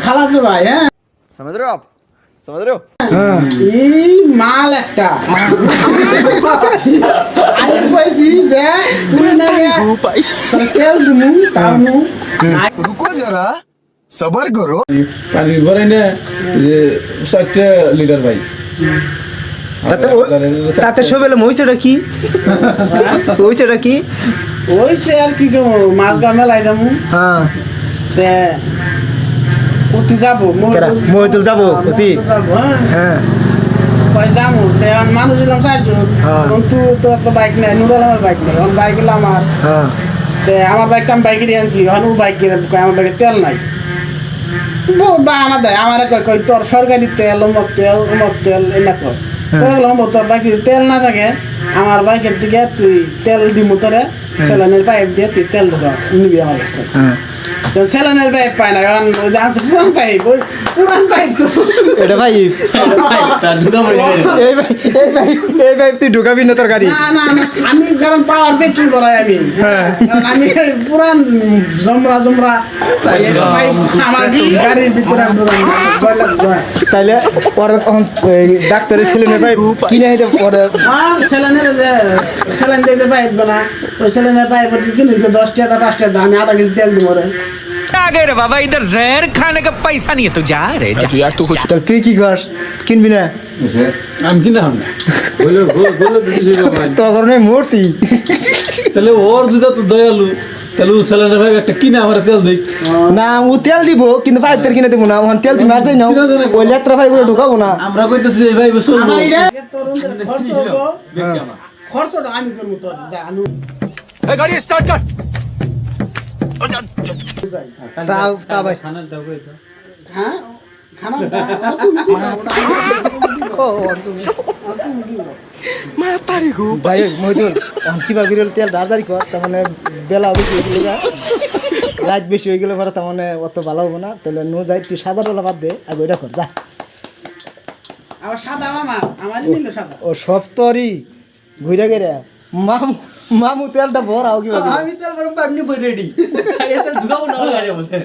খালাতো ভাই হ্যাঁ समझ रहे हो आप समझ रहे हो এই মাল একটা আমি কইছি যে তুই না তেল দিমু তামু रुको जरा सबर करो পানি ভরে না যে 60 লিটার ভাই তাতে সবেলে মইছেটা কি ওইছেটা কি ওইছে আর কি মাছ গা মেলাই যামু হ্যাঁ তে উঠি যাবো মহিদুল যাবো অতি হ্যাঁ কই যামু তে মানুষ এলাম চারজন তুই তোর তো বাইক নাই নুরুল আমার বাইক নাই আমার বাইক হলো আমার হ্যাঁ তে আমার বাইকটা আমি বাইকে দিয়ে আনছি ও বাইক কিনে আমার বাইকে তেল নাই বাহানা দেয় আমার কই তোর সরকারি তেল অমুক তেল এলা কর তোর বাইকে তেল না থাকে আমার বাইকের দিকে তুই তেল দিমু তোরে সেলানের পাইপ দিয়ে তুই তেল দেবো নিবি আমার কাছে সেলানের পাইপ পায় না কারণ জানছে পুরান পাইপ তো এটা ভাই এই ভাই তুই ঢুকাবি না তোর গাড়ি না আমি কারণ পাওয়ার পেট্রোল করাই আমি কারণ আমি পুরান জমরা পাইপ আমার গাড়ির ভিতরে তাইলে পরে ডাক্তারের ছেলেমেয়ে ভাই কিনে হেঁটে পরে সেলানের যে সেলাইন দিয়ে যে পাইপ বানা ওই সেলাইনের পাইপ কিনে 10 টাকা 5 টাকা আমি আধা কেজি তেল দিব রে आ गए रे बाबा इधर जहर खाने का पैसा नहीं है तो जा रे जा। তাহলে তুই কি কর কিনবি না আমি কিনা হাম না তোর কারণে মরছি তাহলে ওর যদি তো দয়ালু তাহলে ও সেলানে ভাই একটা কিনে আমার তেল দেই না ও তেল দিব কিন্তু পাইপ তেল কিনে দেবো না ওখানে তেল তুমি আর যাই না ওই লেত্রা ভাই গুলো ঢুকাবো না আমরা কইতেছি এই ভাই বসো আমার এটা তরুণদের খরচ হবো খরচটা আমি করবো তোর জানু ए गाड़ी स्टार्ट कर তা ভাই হ্যাঁ খানা তুমি ভাই মহিদুল কিবা গিরল তেল ডারজারি কর তার মানে বেলা বেশি হয়ে গেলে রাত বেশি হয়ে গেলে পরে তার মানে অত ভালো হবো না তাহলে নো যাই তুই সাদা ডলা বাদ দে আগে ওইটা কর যা আমার সাদা আমার নিলে সাদা ও সব তোরই ঘুরে গেরে মামু তেলটা ভরাও কিভাবে আমি তেল গরম পানি রেডি এটা ঢুকাবো না গাড়ির মধ্যে